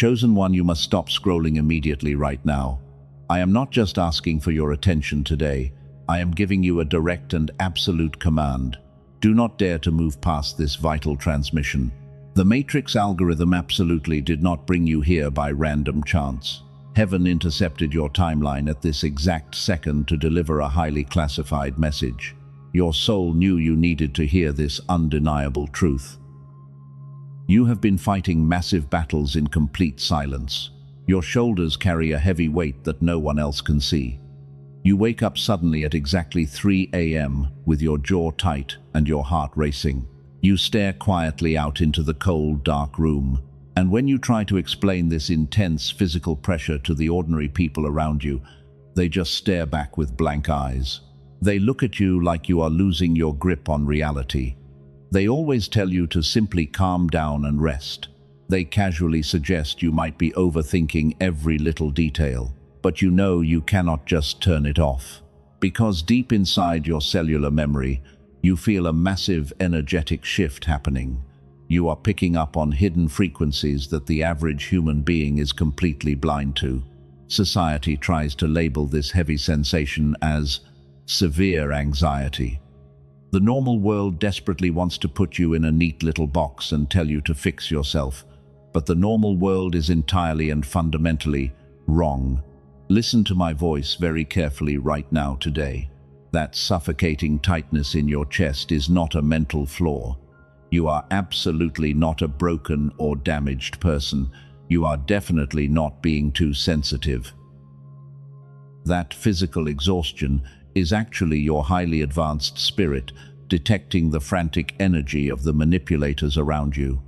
Chosen one, you must stop scrolling immediately right now. I am not just asking for your attention today. I am giving you a direct and absolute command. Do not dare to move past this vital transmission. The Matrix algorithm absolutely did not bring you here by random chance. Heaven intercepted your timeline at this exact second to deliver a highly classified message. Your soul knew you needed to hear this undeniable truth. You have been fighting massive battles in complete silence. Your shoulders carry a heavy weight that no one else can see. You wake up suddenly at exactly 3 a.m. with your jaw tight and your heart racing. You stare quietly out into the cold, dark room. And when you try to explain this intense physical pressure to the ordinary people around you, they just stare back with blank eyes. They look at you like you are losing your grip on reality. They always tell you to simply calm down and rest. They casually suggest you might be overthinking every little detail, but you know you cannot just turn it off. Because deep inside your cellular memory, you feel a massive energetic shift happening. You are picking up on hidden frequencies that the average human being is completely blind to. Society tries to label this heavy sensation as severe anxiety. The normal world desperately wants to put you in a neat little box and tell you to fix yourself, but the normal world is entirely and fundamentally wrong. Listen to my voice very carefully right now today. That suffocating tightness in your chest is not a mental flaw. You are absolutely not a broken or damaged person. You are definitely not being too sensitive. That physical exhaustion is actually your highly advanced spirit detecting the frantic energy of the manipulators around you.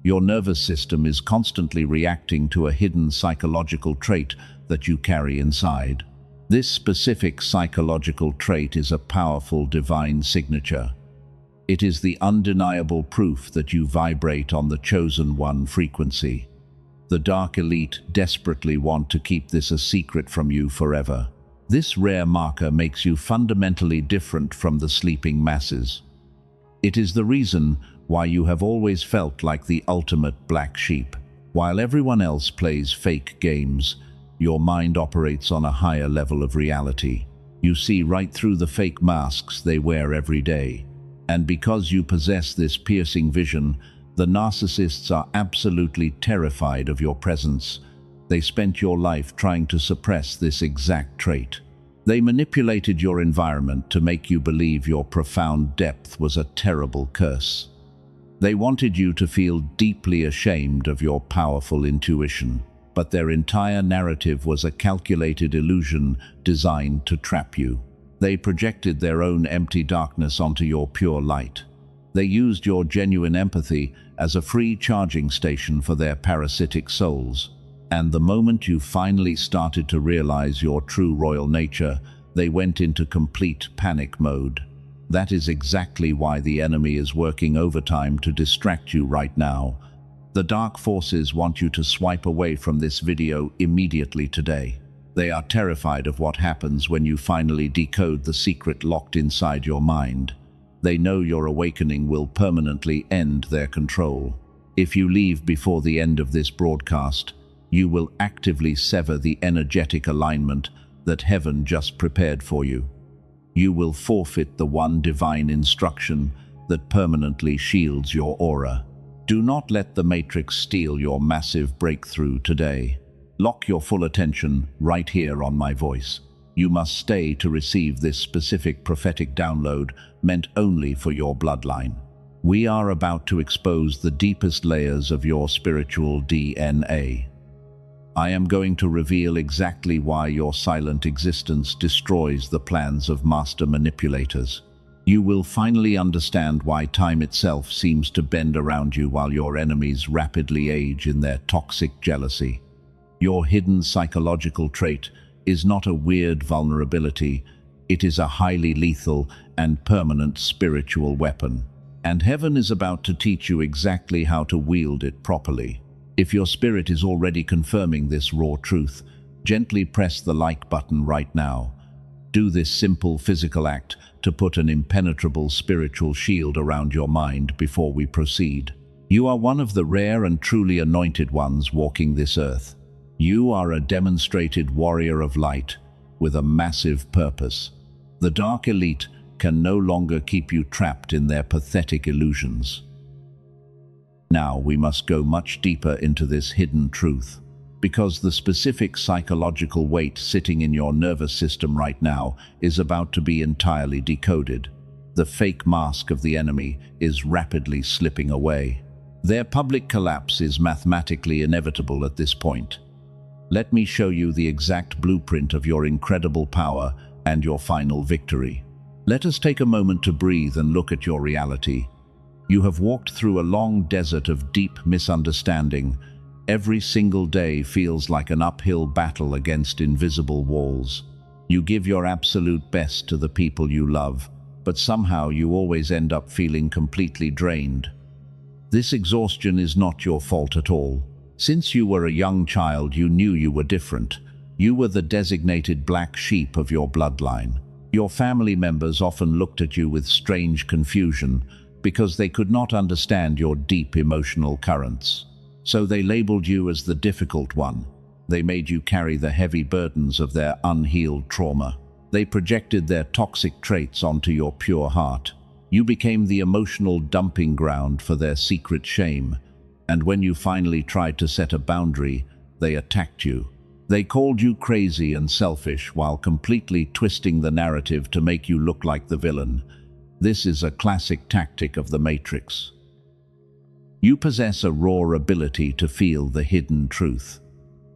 Your nervous system is constantly reacting to a hidden psychological trait that you carry inside. This specific psychological trait is a powerful divine signature. It is the undeniable proof that you vibrate on the chosen one frequency. The dark elite desperately want to keep this a secret from you forever. This rare marker makes you fundamentally different from the sleeping masses. It is the reason why you have always felt like the ultimate black sheep. While everyone else plays fake games, your mind operates on a higher level of reality. You see right through the fake masks they wear every day. And because you possess this piercing vision, the narcissists are absolutely terrified of your presence. They spent your life trying to suppress this exact trait. They manipulated your environment to make you believe your profound depth was a terrible curse. They wanted you to feel deeply ashamed of your powerful intuition, but their entire narrative was a calculated illusion designed to trap you. They projected their own empty darkness onto your pure light. They used your genuine empathy as a free charging station for their parasitic souls. And the moment you finally started to realize your true royal nature, they went into complete panic mode. That is exactly why the enemy is working overtime to distract you right now. The dark forces want you to swipe away from this video immediately today. They are terrified of what happens when you finally decode the secret locked inside your mind. They know your awakening will permanently end their control. If you leave before the end of this broadcast, you will actively sever the energetic alignment that heaven just prepared for you. You will forfeit the one divine instruction that permanently shields your aura. Do not let the Matrix steal your massive breakthrough today. Lock your full attention right here on my voice. You must stay to receive this specific prophetic download meant only for your bloodline. We are about to expose the deepest layers of your spiritual DNA. I am going to reveal exactly why your silent existence destroys the plans of master manipulators. You will finally understand why time itself seems to bend around you while your enemies rapidly age in their toxic jealousy. Your hidden psychological trait is not a weird vulnerability, it is a highly lethal and permanent spiritual weapon. And heaven is about to teach you exactly how to wield it properly. If your spirit is already confirming this raw truth, gently press the like button right now. Do this simple physical act to put an impenetrable spiritual shield around your mind before we proceed. You are one of the rare and truly anointed ones walking this earth. You are a demonstrated warrior of light with a massive purpose. The dark elite can no longer keep you trapped in their pathetic illusions. Now we must go much deeper into this hidden truth, because the specific psychological weight sitting in your nervous system right now is about to be entirely decoded. The fake mask of the enemy is rapidly slipping away. Their public collapse is mathematically inevitable at this point. Let me show you the exact blueprint of your incredible power and your final victory. Let us take a moment to breathe and look at your reality. You have walked through a long desert of deep misunderstanding. Every single day feels like an uphill battle against invisible walls. You give your absolute best to the people you love, but somehow you always end up feeling completely drained. This exhaustion is not your fault at all. Since you were a young child, you knew you were different. You were the designated black sheep of your bloodline. Your family members often looked at you with strange confusion because they could not understand your deep emotional currents. So they labeled you as the difficult one. They made you carry the heavy burdens of their unhealed trauma. They projected their toxic traits onto your pure heart. You became the emotional dumping ground for their secret shame. And when you finally tried to set a boundary, they attacked you. They called you crazy and selfish while completely twisting the narrative to make you look like the villain. This is a classic tactic of the Matrix. You possess a raw ability to feel the hidden truth.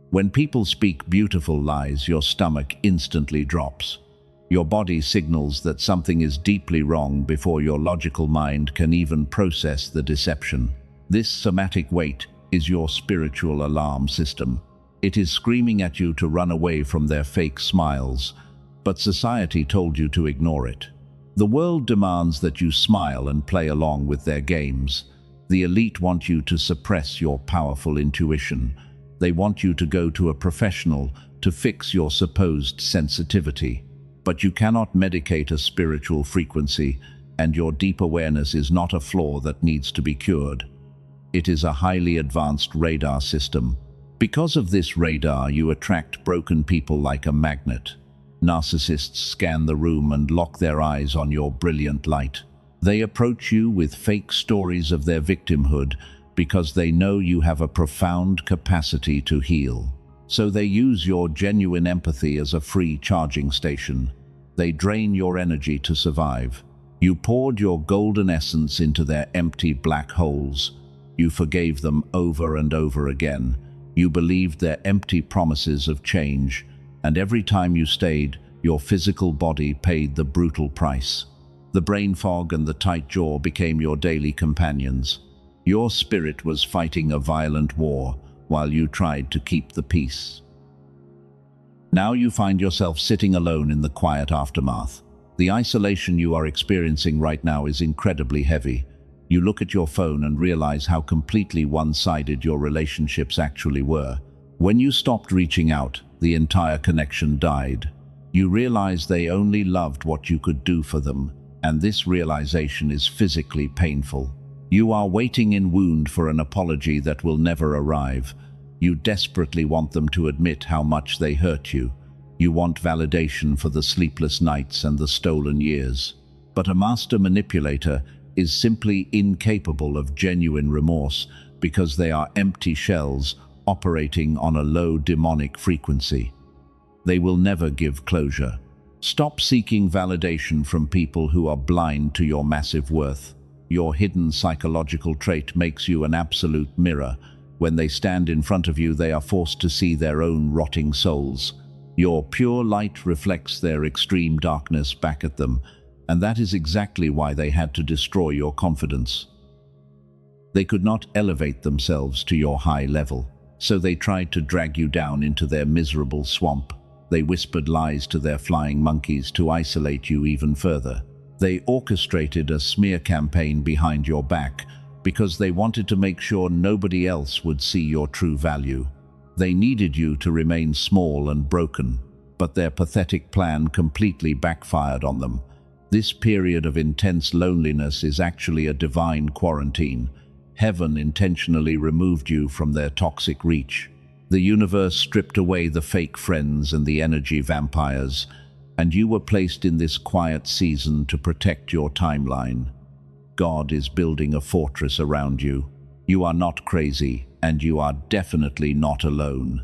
When people speak beautiful lies, your stomach instantly drops. Your body signals that something is deeply wrong before your logical mind can even process the deception. This somatic weight is your spiritual alarm system. It is screaming at you to run away from their fake smiles, but society told you to ignore it. The world demands that you smile and play along with their games. The elite want you to suppress your powerful intuition. They want you to go to a professional to fix your supposed sensitivity. But you cannot medicate a spiritual frequency, and your deep awareness is not a flaw that needs to be cured. It is a highly advanced radar system. Because of this radar, you attract broken people like a magnet. Narcissists scan the room and lock their eyes on your brilliant light. They approach you with fake stories of their victimhood because they know you have a profound capacity to heal. So they use your genuine empathy as a free charging station. They drain your energy to survive. You poured your golden essence into their empty black holes. You forgave them over and over again. You believed their empty promises of change, and every time you stayed, your physical body paid the brutal price. The brain fog and the tight jaw became your daily companions. Your spirit was fighting a violent war while you tried to keep the peace. Now you find yourself sitting alone in the quiet aftermath. The isolation you are experiencing right now is incredibly heavy. You look at your phone and realize how completely one-sided your relationships actually were. When you stopped reaching out, the entire connection died. You realize they only loved what you could do for them, and this realization is physically painful. You are waiting in wound for an apology that will never arrive. You desperately want them to admit how much they hurt you. You want validation for the sleepless nights and the stolen years. But a master manipulator is simply incapable of genuine remorse because they are empty shells operating on a low demonic frequency. They will never give closure. Stop seeking validation from people who are blind to your massive worth. Your hidden psychological trait makes you an absolute mirror. When they stand in front of you, they are forced to see their own rotting souls. Your pure light reflects their extreme darkness back at them, and that is exactly why they had to destroy your confidence. They could not elevate themselves to your high level, so they tried to drag you down into their miserable swamp. They whispered lies to their flying monkeys to isolate you even further. They orchestrated a smear campaign behind your back because they wanted to make sure nobody else would see your true value. They needed you to remain small and broken, but their pathetic plan completely backfired on them. This period of intense loneliness is actually a divine quarantine. Heaven intentionally removed you from their toxic reach. The universe stripped away the fake friends and the energy vampires, and you were placed in this quiet season to protect your timeline. God is building a fortress around you. You are not crazy, and you are definitely not alone.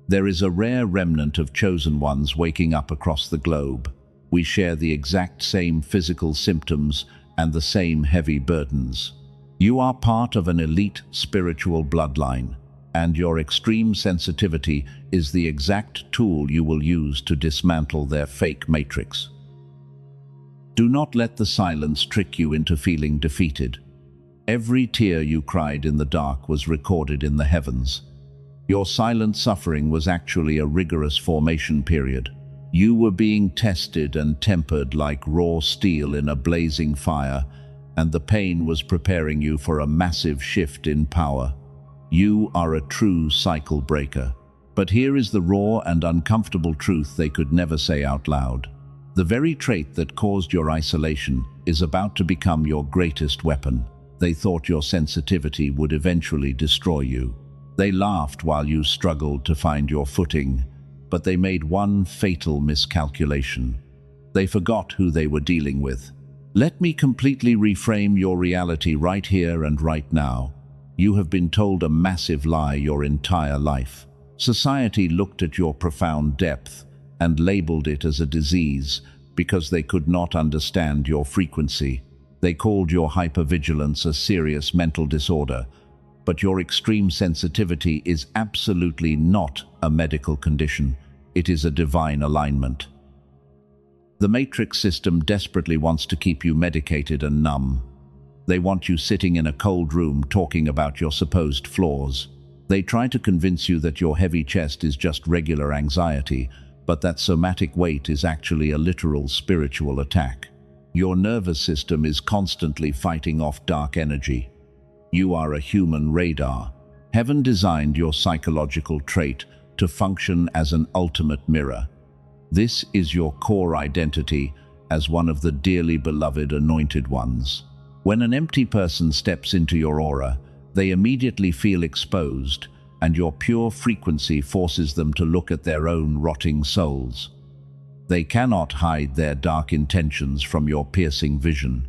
There is a rare remnant of chosen ones waking up across the globe. We share the exact same physical symptoms and the same heavy burdens. You are part of an elite spiritual bloodline, and your extreme sensitivity is the exact tool you will use to dismantle their fake matrix. Do not let the silence trick you into feeling defeated. Every tear you cried in the dark was recorded in the heavens. Your silent suffering was actually a rigorous formation period. You were being tested and tempered like raw steel in a blazing fire, and the pain was preparing you for a massive shift in power. You are a true cycle breaker. But here is the raw and uncomfortable truth they could never say out loud. The very trait that caused your isolation is about to become your greatest weapon. They thought your sensitivity would eventually destroy you. They laughed while you struggled to find your footing, but they made one fatal miscalculation. They forgot who they were dealing with. Let me completely reframe your reality right here and right now. You have been told a massive lie your entire life. Society looked at your profound depth and labeled it as a disease because they could not understand your frequency. They called your hypervigilance a serious mental disorder, but your extreme sensitivity is absolutely not a medical condition. It is a divine alignment. The matrix system desperately wants to keep you medicated and numb. They want you sitting in a cold room talking about your supposed flaws. They try to convince you that your heavy chest is just regular anxiety, but that somatic weight is actually a literal spiritual attack. Your nervous system is constantly fighting off dark energy. You are a human radar. Heaven designed your psychological trait to function as an ultimate mirror. This is your core identity as one of the dearly beloved anointed ones. When an empty person steps into your aura, they immediately feel exposed, and your pure frequency forces them to look at their own rotting souls. They cannot hide their dark intentions from your piercing vision.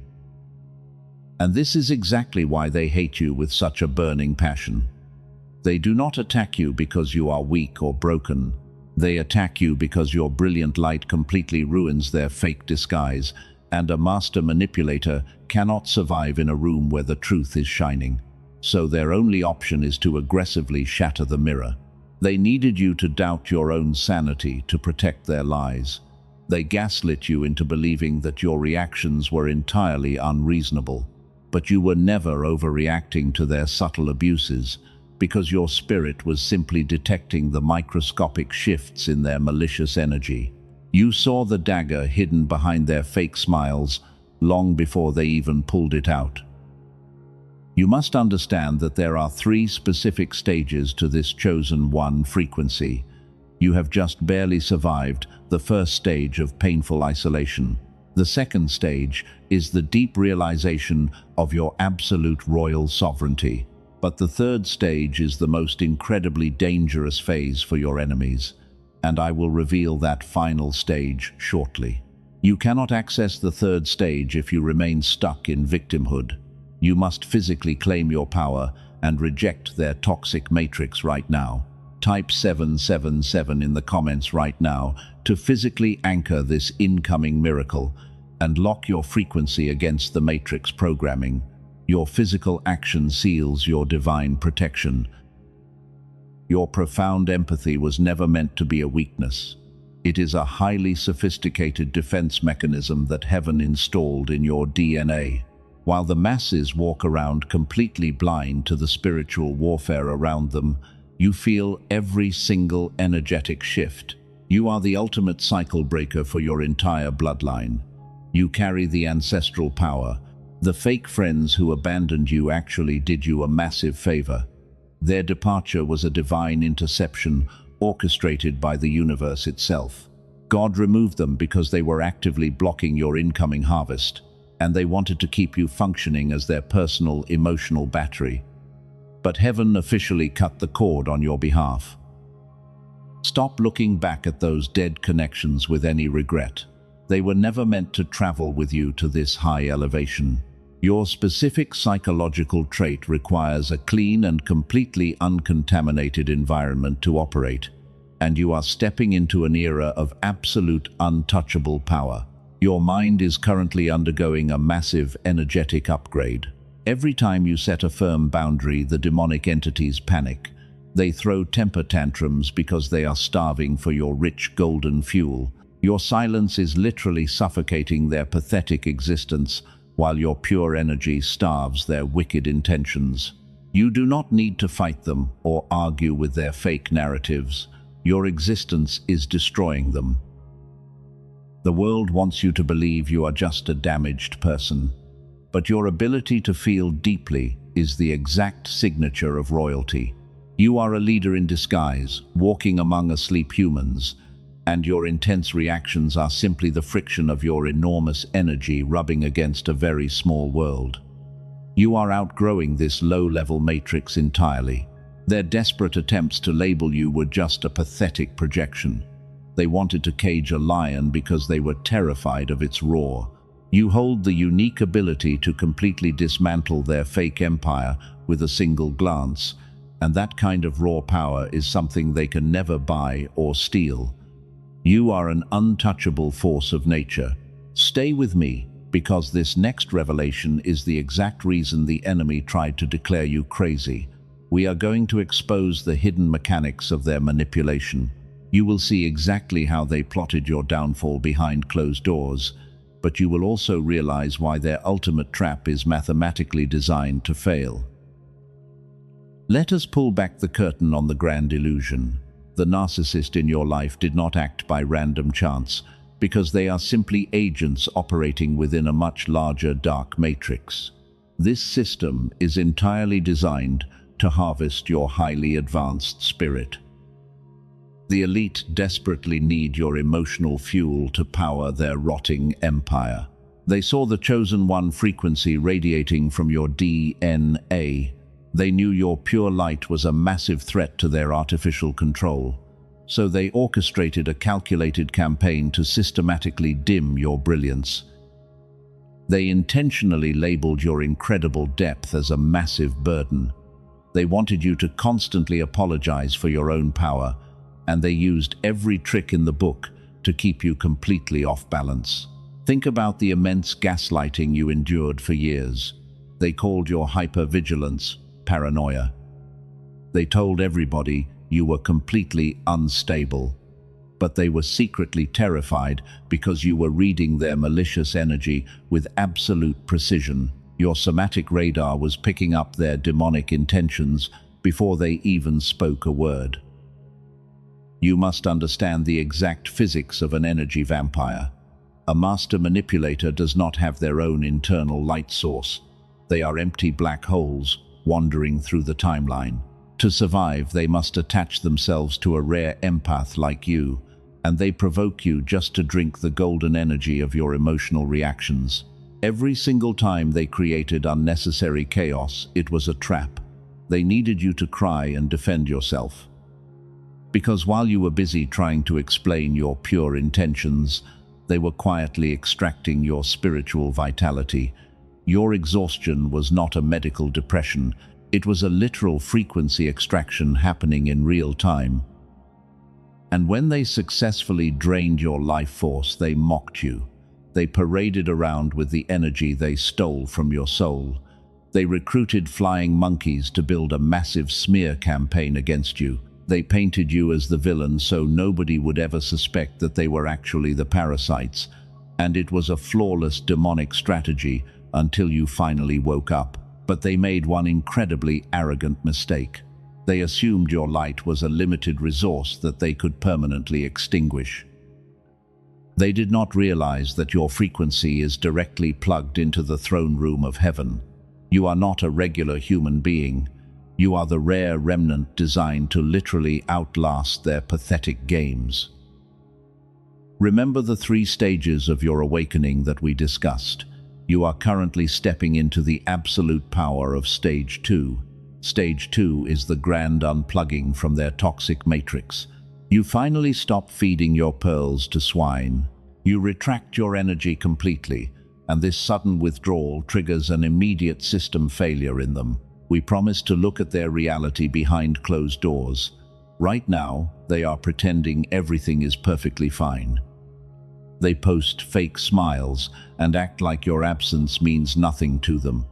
And this is exactly why they hate you with such a burning passion. They do not attack you because you are weak or broken. They attack you because your brilliant light completely ruins their fake disguise, and a master manipulator cannot survive in a room where the truth is shining. So their only option is to aggressively shatter the mirror. They needed you to doubt your own sanity to protect their lies. They gaslit you into believing that your reactions were entirely unreasonable. But you were never overreacting to their subtle abuses, because your spirit was simply detecting the microscopic shifts in their malicious energy. You saw the dagger hidden behind their fake smiles long before they even pulled it out. You must understand that there are 3 specific stages to this chosen one frequency. You have just barely survived the first stage of painful isolation. The second stage is the deep realization of your absolute royal sovereignty. But the third stage is the most incredibly dangerous phase for your enemies, and I will reveal that final stage shortly. You cannot access the third stage if you remain stuck in victimhood. You must physically claim your power and reject their toxic matrix right now. Type 777 in the comments right now to physically anchor this incoming miracle and lock your frequency against the matrix programming. Your physical action seals your divine protection. Your profound empathy was never meant to be a weakness. It is a highly sophisticated defense mechanism that heaven installed in your DNA. While the masses walk around completely blind to the spiritual warfare around them, you feel every single energetic shift. You are the ultimate cycle breaker for your entire bloodline. You carry the ancestral power. The fake friends who abandoned you actually did you a massive favor. Their departure was a divine interception orchestrated by the universe itself. God removed them because they were actively blocking your incoming harvest. and they wanted to keep you functioning as their personal emotional battery. But heaven officially cut the cord on your behalf. Stop looking back at those dead connections with any regret. They were never meant to travel with you to this high elevation. Your specific psychological trait requires a clean and completely uncontaminated environment to operate, and you are stepping into an era of absolute untouchable power. Your mind is currently undergoing a massive energetic upgrade. Every time you set a firm boundary, the demonic entities panic. They throw temper tantrums because they are starving for your rich golden fuel. Your silence is literally suffocating their pathetic existence, while your pure energy starves their wicked intentions. You do not need to fight them or argue with their fake narratives. Your existence is destroying them. The world wants you to believe you are just a damaged person, but your ability to feel deeply is the exact signature of royalty. You are a leader in disguise, walking among asleep humans, and your intense reactions are simply the friction of your enormous energy rubbing against a very small world. You are outgrowing this low-level matrix entirely. Their desperate attempts to label you were just a pathetic projection. They wanted to cage a lion because they were terrified of its roar. You hold the unique ability to completely dismantle their fake empire with a single glance, and that kind of raw power is something they can never buy or steal. You are an untouchable force of nature. Stay with me, because this next revelation is the exact reason the enemy tried to declare you crazy. We are going to expose the hidden mechanics of their manipulation. You will see exactly how they plotted your downfall behind closed doors, but you will also realize why their ultimate trap is mathematically designed to fail. Let us pull back the curtain on the grand illusion. The narcissist in your life did not act by random chance, because they are simply agents operating within a much larger dark matrix. This system is entirely designed to harvest your highly advanced spirit. The elite desperately need your emotional fuel to power their rotting empire. They saw the chosen one frequency radiating from your DNA. They knew your pure light was a massive threat to their artificial control, so they orchestrated a calculated campaign to systematically dim your brilliance. They intentionally labeled your incredible depth as a massive burden. They wanted you to constantly apologize for your own power, and they used every trick in the book to keep you completely off balance. Think about the immense gaslighting you endured for years. They called your hypervigilance paranoia. They told everybody you were completely unstable, but they were secretly terrified because you were reading their malicious energy with absolute precision. Your somatic radar was picking up their demonic intentions before they even spoke a word. You must understand the exact physics of an energy vampire. A master manipulator does not have their own internal light source. They are empty black holes wandering through the timeline. To survive, they must attach themselves to a rare empath like you, and they provoke you just to drink the golden energy of your emotional reactions. Every single time they created unnecessary chaos, it was a trap. They needed you to cry and defend yourself. Because while you were busy trying to explain your pure intentions, they were quietly extracting your spiritual vitality. Your exhaustion was not a medical depression, it was a literal frequency extraction happening in real time. And when they successfully drained your life force, they mocked you. They paraded around with the energy they stole from your soul. They recruited flying monkeys to build a massive smear campaign against you. They painted you as the villain so nobody would ever suspect that they were actually the parasites. And it was a flawless demonic strategy until you finally woke up. But they made one incredibly arrogant mistake. They assumed your light was a limited resource that they could permanently extinguish. They did not realize that your frequency is directly plugged into the throne room of heaven. You are not a regular human being. You are the rare remnant designed to literally outlast their pathetic games. Remember the 3 stages of your awakening that we discussed. You are currently stepping into the absolute power of Stage 2. Stage 2 is the grand unplugging from their toxic matrix. You finally stop feeding your pearls to swine. You retract your energy completely, and this sudden withdrawal triggers an immediate system failure in them. We promise to look at their reality behind closed doors. Right now, they are pretending everything is perfectly fine. They post fake smiles and act like your absence means nothing to them.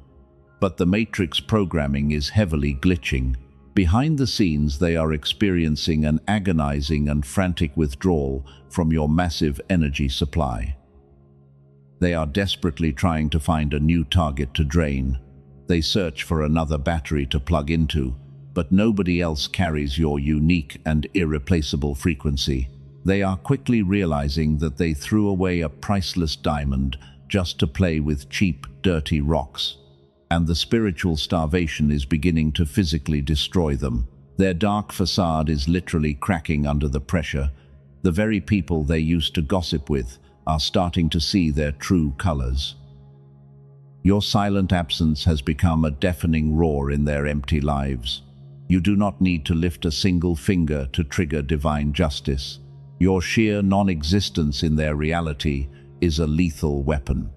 But the matrix programming is heavily glitching. Behind the scenes, they are experiencing an agonizing and frantic withdrawal from your massive energy supply. They are desperately trying to find a new target to drain. They search for another battery to plug into, but nobody else carries your unique and irreplaceable frequency. They are quickly realizing that they threw away a priceless diamond just to play with cheap, dirty rocks. And the spiritual starvation is beginning to physically destroy them. Their dark facade is literally cracking under the pressure. The very people they used to gossip with are starting to see their true colors. Your silent absence has become a deafening roar in their empty lives. You do not need to lift a single finger to trigger divine justice. Your sheer non-existence in their reality is a lethal weapon.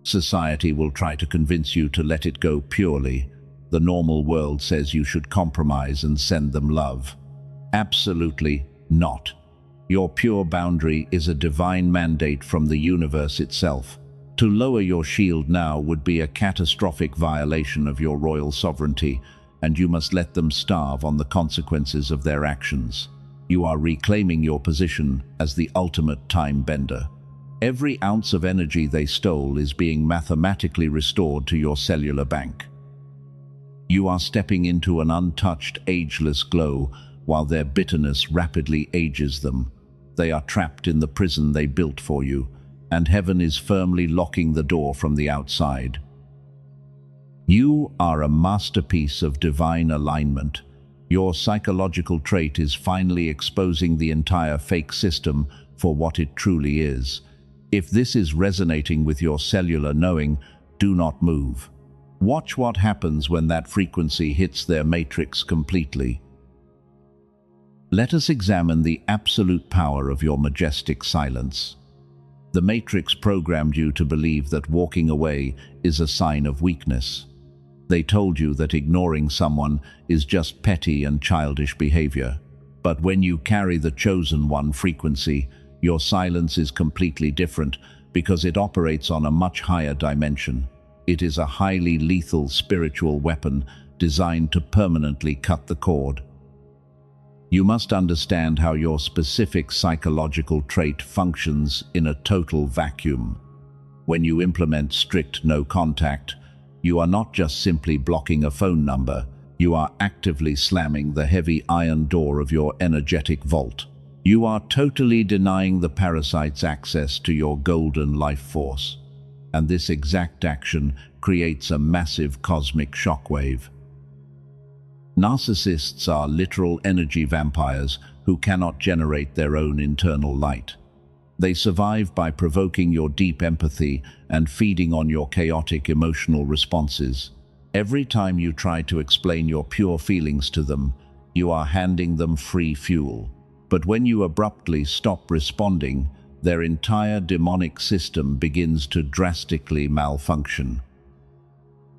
Society will try to convince you to let it go purely. The normal world says you should compromise and send them love. Absolutely not. Your pure boundary is a divine mandate from the universe itself. To lower your shield now would be a catastrophic violation of your royal sovereignty, and you must let them starve on the consequences of their actions. You are reclaiming your position as the ultimate time bender. Every ounce of energy they stole is being mathematically restored to your cellular bank. You are stepping into an untouched, ageless glow while their bitterness rapidly ages them. They are trapped in the prison they built for you, and heaven is firmly locking the door from the outside. You are a masterpiece of divine alignment. Your psychological trait is finally exposing the entire fake system for what it truly is. If this is resonating with your cellular knowing, do not move. Watch what happens when that frequency hits their matrix completely. Let us examine the absolute power of your majestic silence. The matrix programmed you to believe that walking away is a sign of weakness. They told you that ignoring someone is just petty and childish behavior. But when you carry the chosen one frequency, your silence is completely different because it operates on a much higher dimension. It is a highly lethal spiritual weapon designed to permanently cut the cord. You must understand how your specific psychological trait functions in a total vacuum. When you implement strict no contact, you are not just simply blocking a phone number, you are actively slamming the heavy iron door of your energetic vault. You are totally denying the parasites access to your golden life force. And this exact action creates a massive cosmic shockwave. Narcissists are literal energy vampires who cannot generate their own internal light. They survive by provoking your deep empathy and feeding on your chaotic emotional responses. Every time you try to explain your pure feelings to them, you are handing them free fuel. But when you abruptly stop responding, their entire demonic system begins to drastically malfunction.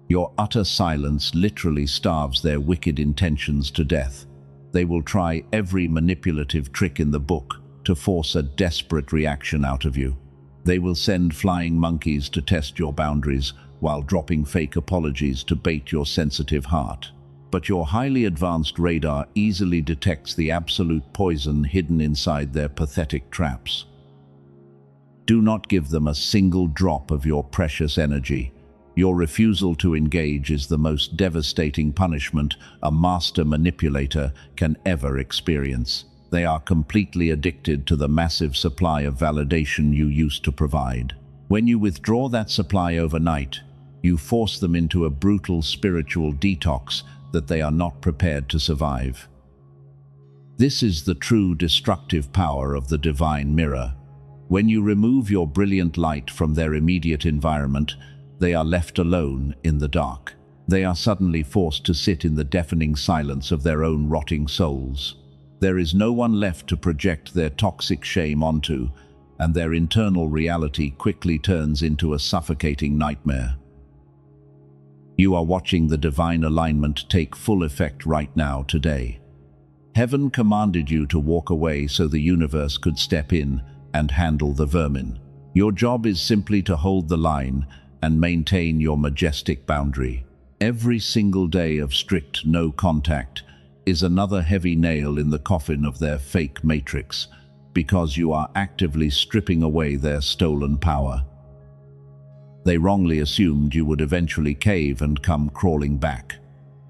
Your utter silence literally starves their wicked intentions to death. They will try every manipulative trick in the book to force a desperate reaction out of you. They will send flying monkeys to test your boundaries while dropping fake apologies to bait your sensitive heart. But your highly advanced radar easily detects the absolute poison hidden inside their pathetic traps. Do not give them a single drop of your precious energy. Your refusal to engage is the most devastating punishment a master manipulator can ever experience. They are completely addicted to the massive supply of validation you used to provide. When you withdraw that supply overnight, you force them into a brutal spiritual detox that they are not prepared to survive. This is the true destructive power of the divine mirror. When you remove your brilliant light from their immediate environment, they are left alone in the dark. They are suddenly forced to sit in the deafening silence of their own rotting souls. There is no one left to project their toxic shame onto, and their internal reality quickly turns into a suffocating nightmare. You are watching the divine alignment take full effect right now, today. Heaven commanded you to walk away so the universe could step in and handle the vermin. Your job is simply to hold the line and maintain your majestic boundary. Every single day of strict no contact is another heavy nail in the coffin of their fake matrix, because you are actively stripping away their stolen power. They wrongly assumed you would eventually cave and come crawling back.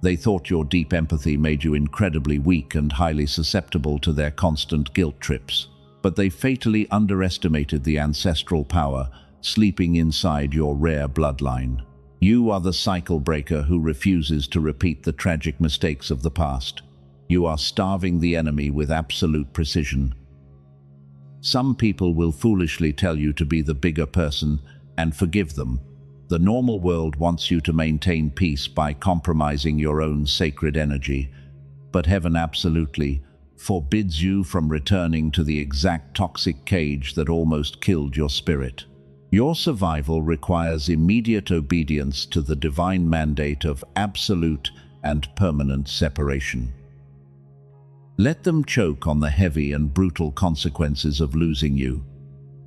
They thought your deep empathy made you incredibly weak and highly susceptible to their constant guilt trips. But they fatally underestimated the ancestral power sleeping inside your rare bloodline. You are the cycle breaker who refuses to repeat the tragic mistakes of the past. You are starving the enemy with absolute precision. Some people will foolishly tell you to be the bigger person and forgive them. The normal world wants you to maintain peace by compromising your own sacred energy, but heaven absolutely forbids you from returning to the exact toxic cage that almost killed your spirit. Your survival requires immediate obedience to the divine mandate of absolute and permanent separation. Let them choke on the heavy and brutal consequences of losing you,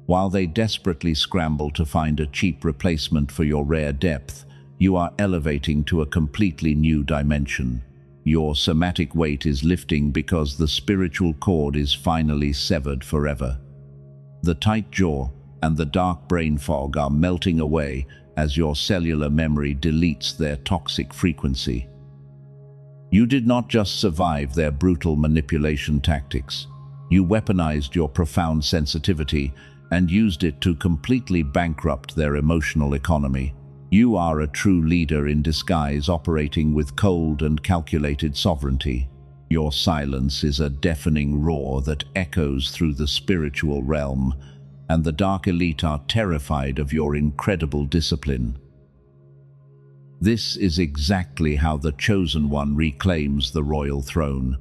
while they desperately scramble to find a cheap replacement for your rare depth. You are elevating to a completely new dimension. Your somatic weight is lifting because the spiritual cord is finally severed forever. The tight jaw and the dark brain fog are melting away as your cellular memory deletes their toxic frequency. You did not just survive their brutal manipulation tactics. You weaponized your profound sensitivity and used it to completely bankrupt their emotional economy. You are a true leader in disguise, operating with cold and calculated sovereignty. Your silence is a deafening roar that echoes through the spiritual realm, and the dark elite are terrified of your incredible discipline. This is exactly how the Chosen One reclaims the royal throne.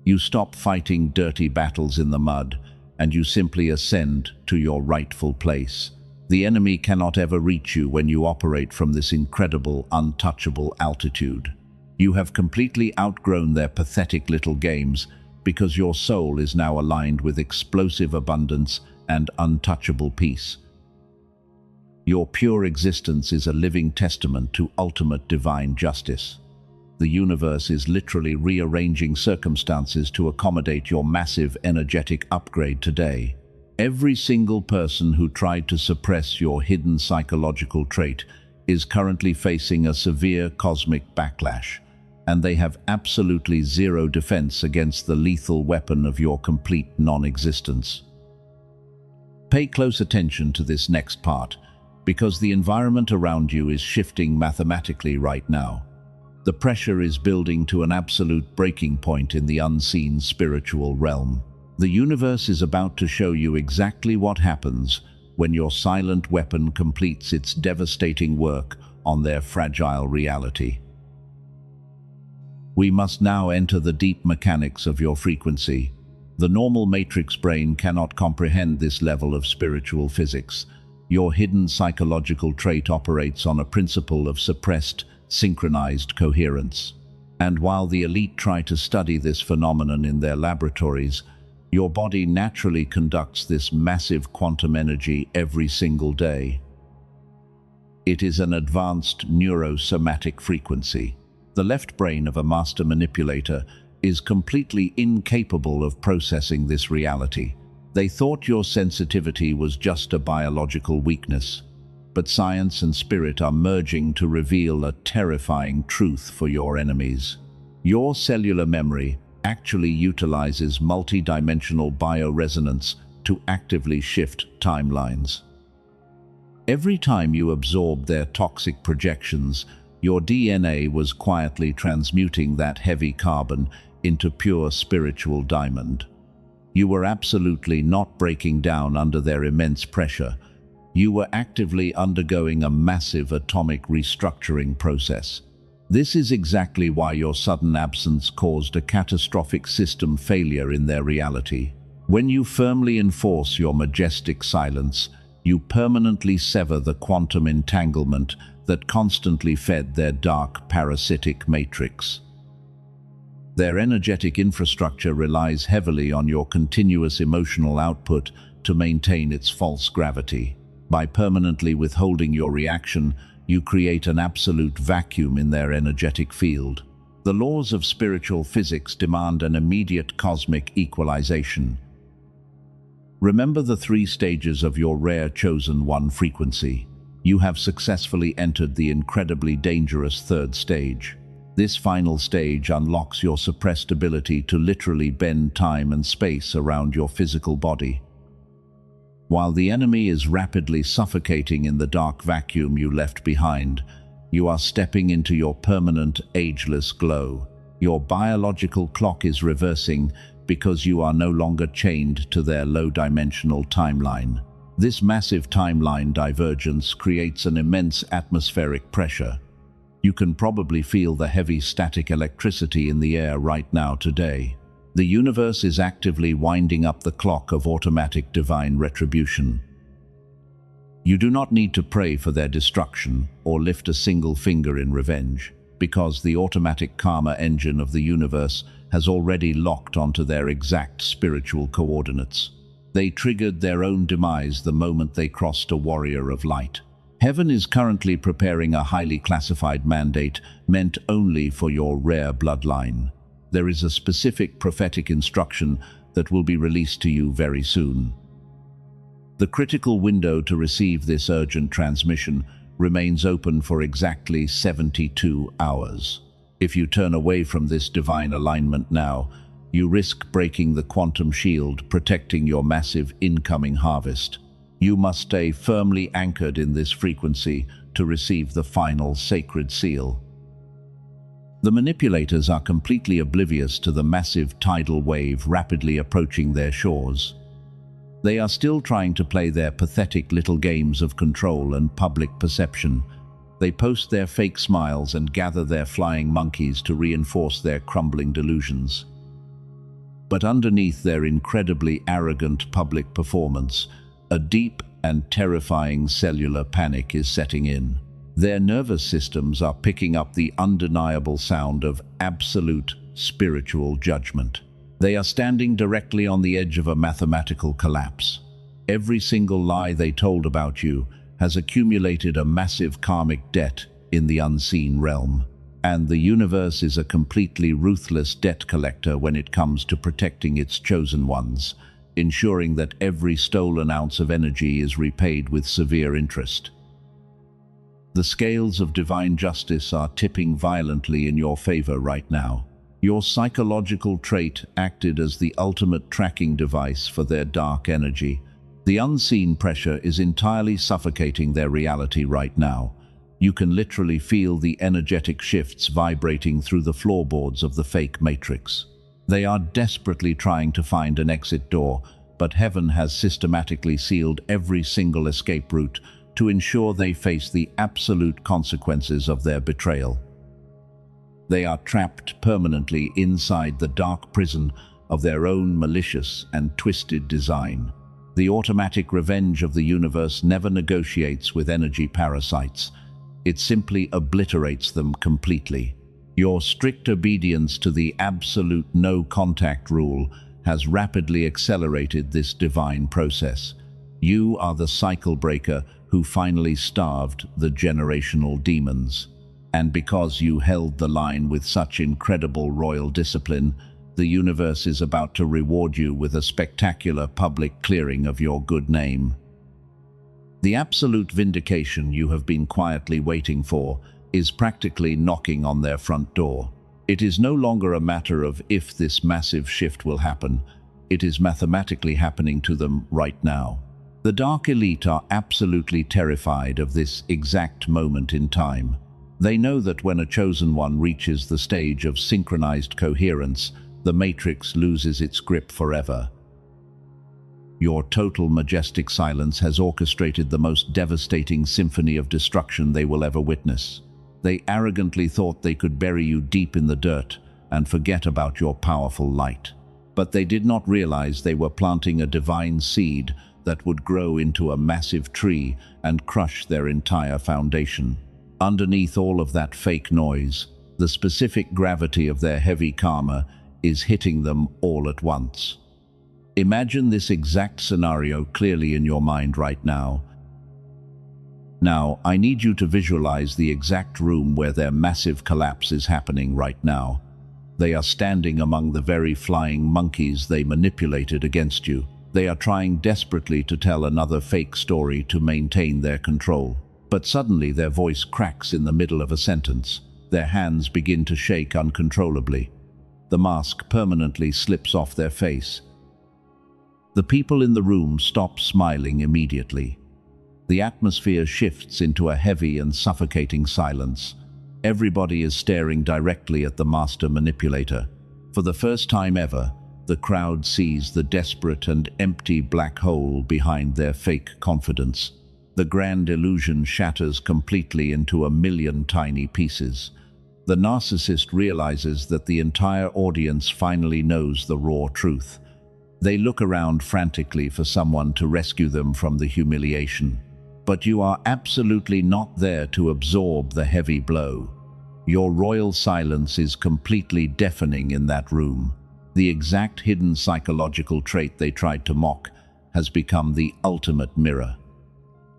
You stop fighting dirty battles in the mud, and you simply ascend to your rightful place. The enemy cannot ever reach you when you operate from this incredible, untouchable altitude. You have completely outgrown their pathetic little games because your soul is now aligned with explosive abundance and untouchable peace. Your pure existence is a living testament to ultimate divine justice. The universe is literally rearranging circumstances to accommodate your massive energetic upgrade today. Every single person who tried to suppress your hidden psychological trait is currently facing a severe cosmic backlash, and they have absolutely zero defense against the lethal weapon of your complete non-existence. Pay close attention to this next part, because the environment around you is shifting mathematically right now. The pressure is building to an absolute breaking point in the unseen spiritual realm. The universe is about to show you exactly what happens when your silent weapon completes its devastating work on their fragile reality. We must now enter the deep mechanics of your frequency. The normal matrix brain cannot comprehend this level of spiritual physics. Your hidden psychological trait operates on a principle of suppressed, synchronized coherence. And while the elite try to study this phenomenon in their laboratories, your body naturally conducts this massive quantum energy every single day. It is an advanced neurosomatic frequency. The left brain of a master manipulator is completely incapable of processing this reality. They thought your sensitivity was just a biological weakness, but science and spirit are merging to reveal a terrifying truth for your enemies. Your cellular memory actually utilizes multi-dimensional bioresonance to actively shift timelines. Every time you absorbed their toxic projections, your DNA was quietly transmuting that heavy carbon into pure spiritual diamond. You were absolutely not breaking down under their immense pressure. You were actively undergoing a massive atomic restructuring process. This is exactly why your sudden absence caused a catastrophic system failure in their reality. When you firmly enforce your majestic silence, you permanently sever the quantum entanglement that constantly fed their dark parasitic matrix. Their energetic infrastructure relies heavily on your continuous emotional output to maintain its false gravity. By permanently withholding your reaction, you create an absolute vacuum in their energetic field. The laws of spiritual physics demand an immediate cosmic equalization. Remember the 3 stages of your rare chosen one frequency. You have successfully entered the incredibly dangerous 3rd stage. This final stage unlocks your suppressed ability to literally bend time and space around your physical body. While the enemy is rapidly suffocating in the dark vacuum you left behind, you are stepping into your permanent, ageless glow. Your biological clock is reversing because you are no longer chained to their low-dimensional timeline. This massive timeline divergence creates an immense atmospheric pressure. You can probably feel the heavy static electricity in the air right now today. The universe is actively winding up the clock of automatic divine retribution. You do not need to pray for their destruction or lift a single finger in revenge, because the automatic karma engine of the universe has already locked onto their exact spiritual coordinates. They triggered their own demise the moment they crossed a warrior of light. Heaven is currently preparing a highly classified mandate meant only for your rare bloodline. There is a specific prophetic instruction that will be released to you very soon. The critical window to receive this urgent transmission remains open for exactly 72 hours. If you turn away from this divine alignment now, you risk breaking the quantum shield protecting your massive incoming harvest. You must stay firmly anchored in this frequency to receive the final sacred seal. The manipulators are completely oblivious to the massive tidal wave rapidly approaching their shores. They are still trying to play their pathetic little games of control and public perception. They post their fake smiles and gather their flying monkeys to reinforce their crumbling delusions. But underneath their incredibly arrogant public performance, a deep and terrifying cellular panic is setting in. Their nervous systems are picking up the undeniable sound of absolute spiritual judgment. They are standing directly on the edge of a mathematical collapse. Every single lie they told about you has accumulated a massive karmic debt in the unseen realm. And the universe is a completely ruthless debt collector when it comes to protecting its chosen ones, ensuring that every stolen ounce of energy is repaid with severe interest. The scales of divine justice are tipping violently in your favor right now. Your psychological trait acted as the ultimate tracking device for their dark energy. The unseen pressure is entirely suffocating their reality right now. You can literally feel the energetic shifts vibrating through the floorboards of the fake matrix. They are desperately trying to find an exit door, but heaven has systematically sealed every single escape route to ensure they face the absolute consequences of their betrayal. They are trapped permanently inside the dark prison of their own malicious and twisted design. The automatic revenge of the universe never negotiates with energy parasites. It simply obliterates them completely. Your strict obedience to the absolute no-contact rule has rapidly accelerated this divine process. You are the cycle breaker who finally starved the generational demons. And because you held the line with such incredible royal discipline, the universe is about to reward you with a spectacular public clearing of your good name. The absolute vindication you have been quietly waiting for is practically knocking on their front door. It is no longer a matter of if this massive shift will happen. It is mathematically happening to them right now. The dark elite are absolutely terrified of this exact moment in time. They know that when a chosen one reaches the stage of synchronized coherence, the matrix loses its grip forever. Your total majestic silence has orchestrated the most devastating symphony of destruction they will ever witness. They arrogantly thought they could bury you deep in the dirt and forget about your powerful light. But they did not realize they were planting a divine seed that would grow into a massive tree and crush their entire foundation. Underneath all of that fake noise, the specific gravity of their heavy karma is hitting them all at once. Imagine this exact scenario clearly in your mind right now. Now, I need you to visualize the exact room where their massive collapse is happening right now. They are standing among the very flying monkeys they manipulated against you. They are trying desperately to tell another fake story to maintain their control. But suddenly their voice cracks in the middle of a sentence. Their hands begin to shake uncontrollably. The mask permanently slips off their face. The people in the room stop smiling immediately. The atmosphere shifts into a heavy and suffocating silence. Everybody is staring directly at the master manipulator. For the first time ever, the crowd sees the desperate and empty black hole behind their fake confidence. The grand illusion shatters completely into a million tiny pieces. The narcissist realizes that the entire audience finally knows the raw truth. They look around frantically for someone to rescue them from the humiliation. But you are absolutely not there to absorb the heavy blow. Your royal silence is completely deafening in that room. The exact hidden psychological trait they tried to mock has become the ultimate mirror.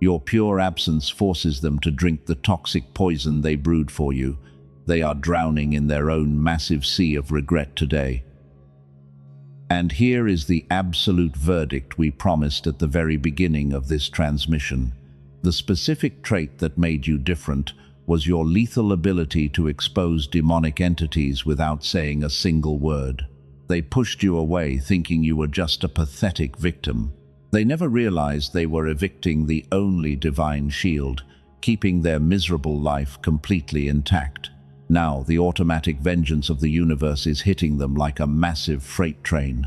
Your pure absence forces them to drink the toxic poison they brewed for you. They are drowning in their own massive sea of regret today. And here is the absolute verdict we promised at the very beginning of this transmission. The specific trait that made you different was your lethal ability to expose demonic entities without saying a single word. They pushed you away thinking you were just a pathetic victim. They never realized they were evicting the only divine shield, keeping their miserable life completely intact. Now, the automatic vengeance of the universe is hitting them like a massive freight train.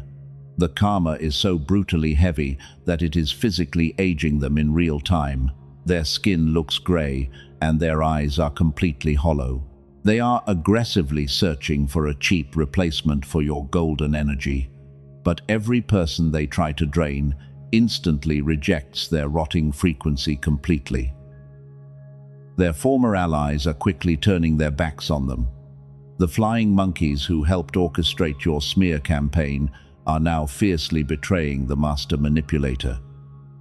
The karma is so brutally heavy that it is physically aging them in real time. Their skin looks gray, and their eyes are completely hollow. They are aggressively searching for a cheap replacement for your golden energy. But every person they try to drain instantly rejects their rotting frequency completely. Their former allies are quickly turning their backs on them. The flying monkeys who helped orchestrate your smear campaign are now fiercely betraying the master manipulator.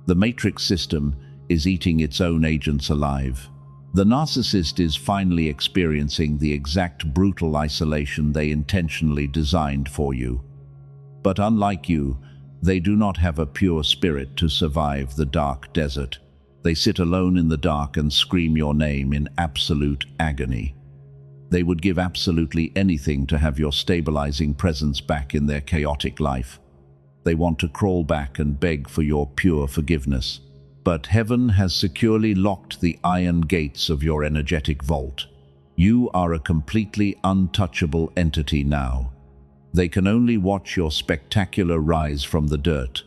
The matrix system is eating its own agents alive. The narcissist is finally experiencing the exact brutal isolation they intentionally designed for you. But unlike you, they do not have a pure spirit to survive the dark desert. They sit alone in the dark and scream your name in absolute agony. They would give absolutely anything to have your stabilizing presence back in their chaotic life. They want to crawl back and beg for your pure forgiveness. But heaven has securely locked the iron gates of your energetic vault. You are a completely untouchable entity now. They can only watch your spectacular rise from the dirt.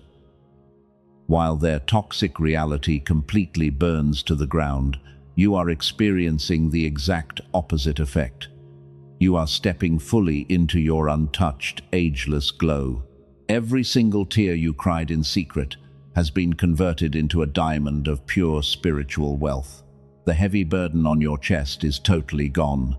While their toxic reality completely burns to the ground, you are experiencing the exact opposite effect. You are stepping fully into your untouched, ageless glow. Every single tear you cried in secret has been converted into a diamond of pure spiritual wealth. The heavy burden on your chest is totally gone.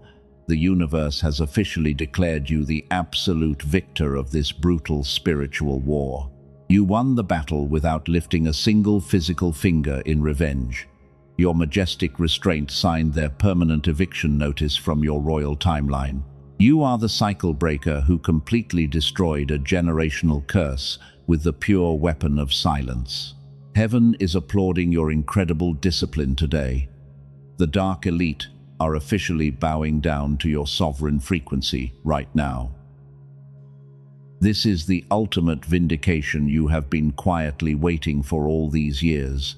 The universe has officially declared you the absolute victor of this brutal spiritual war. You won the battle without lifting a single physical finger in revenge. Your majestic restraint signed their permanent eviction notice from your royal timeline. You are the cycle breaker who completely destroyed a generational curse with the pure weapon of silence. Heaven is applauding your incredible discipline today. The dark elite are officially bowing down to your sovereign frequency right now. This is the ultimate vindication you have been quietly waiting for all these years.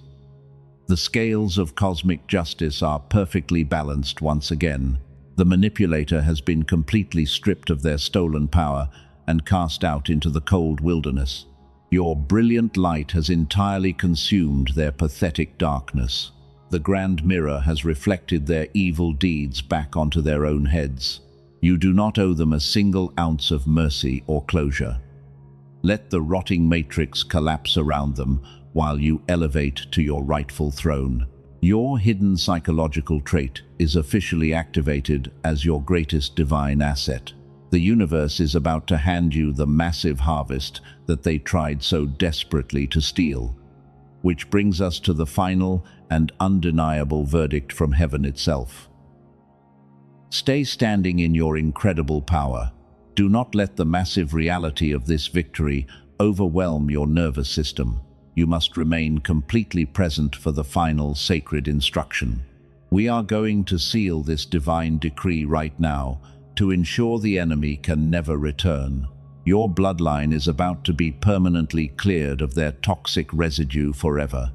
The scales of cosmic justice are perfectly balanced once again. The manipulator has been completely stripped of their stolen power and cast out into the cold wilderness. Your brilliant light has entirely consumed their pathetic darkness. The grand mirror has reflected their evil deeds back onto their own heads. You do not owe them a single ounce of mercy or closure. Let the rotting matrix collapse around them while you elevate to your rightful throne. Your hidden psychological trait is officially activated as your greatest divine asset. The universe is about to hand you the massive harvest that they tried so desperately to steal. Which brings us to the final and undeniable verdict from heaven itself. Stay standing in your incredible power. Do not let the massive reality of this victory overwhelm your nervous system. You must remain completely present for the final sacred instruction. We are going to seal this divine decree right now to ensure the enemy can never return. Your bloodline is about to be permanently cleared of their toxic residue forever.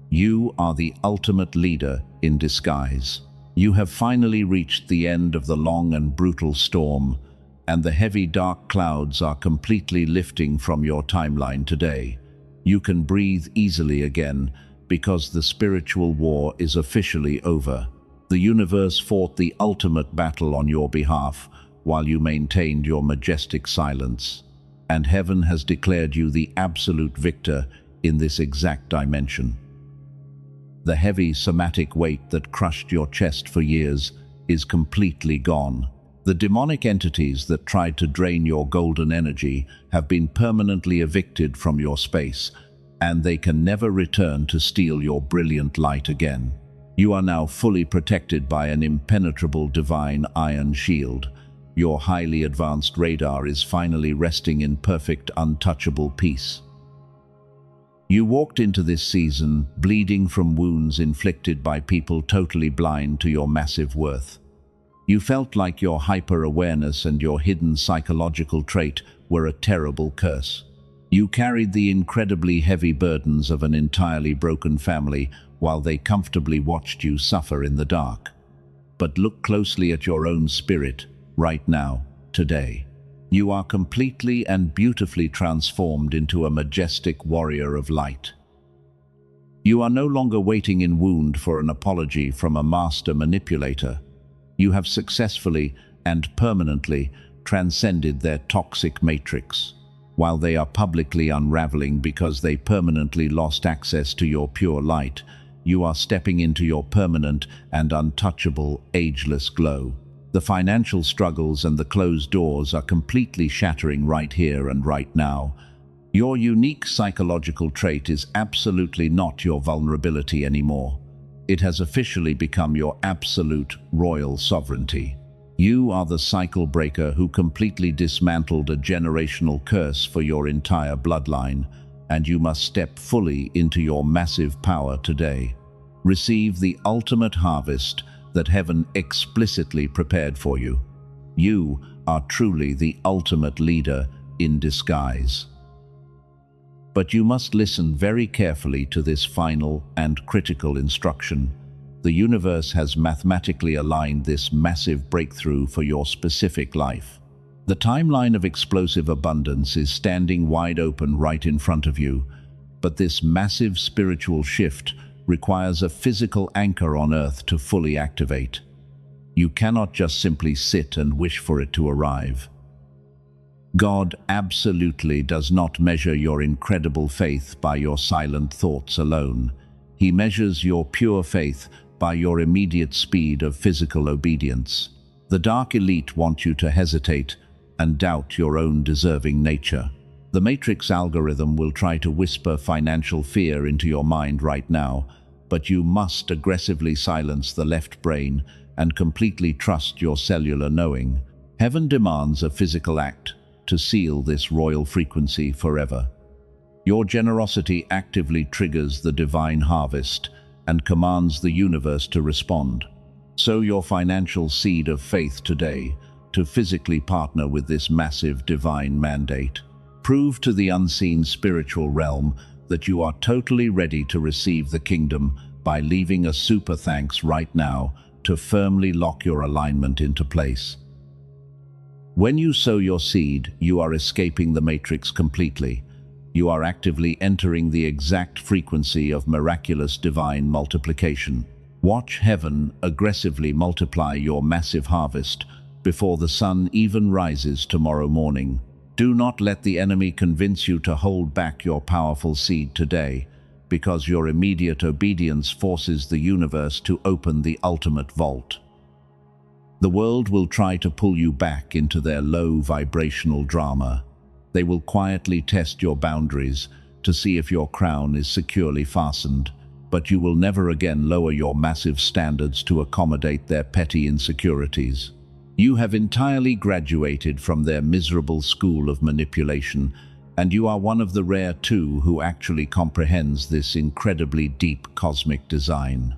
You are the ultimate leader in disguise. You have finally reached the end of the long and brutal storm, and the heavy dark clouds are completely lifting from your timeline today. You can breathe easily again because the spiritual war is officially over. The universe fought the ultimate battle on your behalf while you maintained your majestic silence, and heaven has declared you the absolute victor in this exact dimension. The heavy somatic weight that crushed your chest for years is completely gone. The demonic entities that tried to drain your golden energy have been permanently evicted from your space, and they can never return to steal your brilliant light again. You are now fully protected by an impenetrable divine iron shield. Your highly advanced radar is finally resting in perfect, untouchable peace. You walked into this season bleeding from wounds inflicted by people totally blind to your massive worth. You felt like your hyper-awareness and your hidden psychological trait were a terrible curse. You carried the incredibly heavy burdens of an entirely broken family while they comfortably watched you suffer in the dark. But look closely at your own spirit right now, today. You are completely and beautifully transformed into a majestic warrior of light. You are no longer waiting in wound for an apology from a master manipulator. You have successfully and permanently transcended their toxic matrix. While they are publicly unraveling because they permanently lost access to your pure light, you are stepping into your permanent and untouchable, ageless glow. The financial struggles and the closed doors are completely shattering right here and right now. Your unique psychological trait is absolutely not your vulnerability anymore. It has officially become your absolute royal sovereignty. You are the cycle breaker who completely dismantled a generational curse for your entire bloodline, and you must step fully into your massive power today. Receive the ultimate harvest that heaven explicitly prepared for you. You are truly the ultimate leader in disguise. But you must listen very carefully to this final and critical instruction. The universe has mathematically aligned this massive breakthrough for your specific life. The timeline of explosive abundance is standing wide open right in front of you, but this massive spiritual shift requires a physical anchor on Earth to fully activate. You cannot just simply sit and wish for it to arrive. God absolutely does not measure your incredible faith by your silent thoughts alone. He measures your pure faith by your immediate speed of physical obedience. The dark elite want you to hesitate and doubt your own deserving nature. The Matrix algorithm will try to whisper financial fear into your mind right now, but you must aggressively silence the left brain and completely trust your cellular knowing. Heaven demands a physical act to seal this royal frequency forever. Your generosity actively triggers the divine harvest and commands the universe to respond. Sow your financial seed of faith today to physically partner with this massive divine mandate. Prove to the unseen spiritual realm that you are totally ready to receive the kingdom by leaving a super thanks right now to firmly lock your alignment into place. When you sow your seed, you are escaping the matrix completely. You are actively entering the exact frequency of miraculous divine multiplication. Watch heaven aggressively multiply your massive harvest before the sun even rises tomorrow morning. Do not let the enemy convince you to hold back your powerful seed today, because your immediate obedience forces the universe to open the ultimate vault. The world will try to pull you back into their low vibrational drama. They will quietly test your boundaries to see if your crown is securely fastened, but you will never again lower your massive standards to accommodate their petty insecurities. You have entirely graduated from their miserable school of manipulation, and you are one of the rare two who actually comprehends this incredibly deep cosmic design.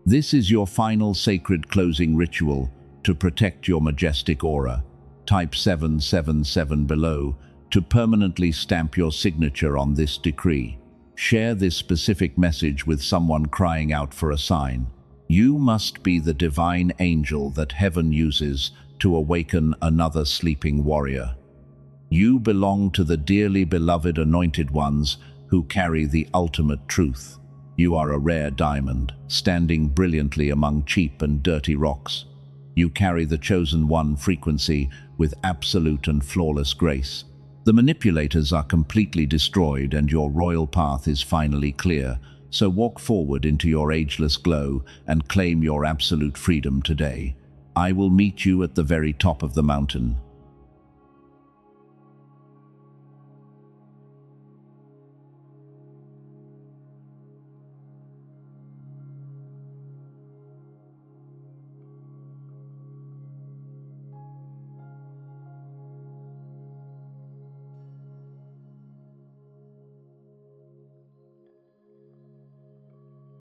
This is your final sacred closing ritual to protect your majestic aura. Type 777 below to permanently stamp your signature on this decree. Share this specific message with someone crying out for a sign. You must be the divine angel that heaven uses to awaken another sleeping warrior. You belong to the dearly beloved anointed ones who carry the ultimate truth. You are a rare diamond, standing brilliantly among cheap and dirty rocks. You carry the chosen one frequency with absolute and flawless grace. The manipulators are completely destroyed and your royal path is finally clear, so walk forward into your ageless glow and claim your absolute freedom today. I will meet you at the very top of the mountain.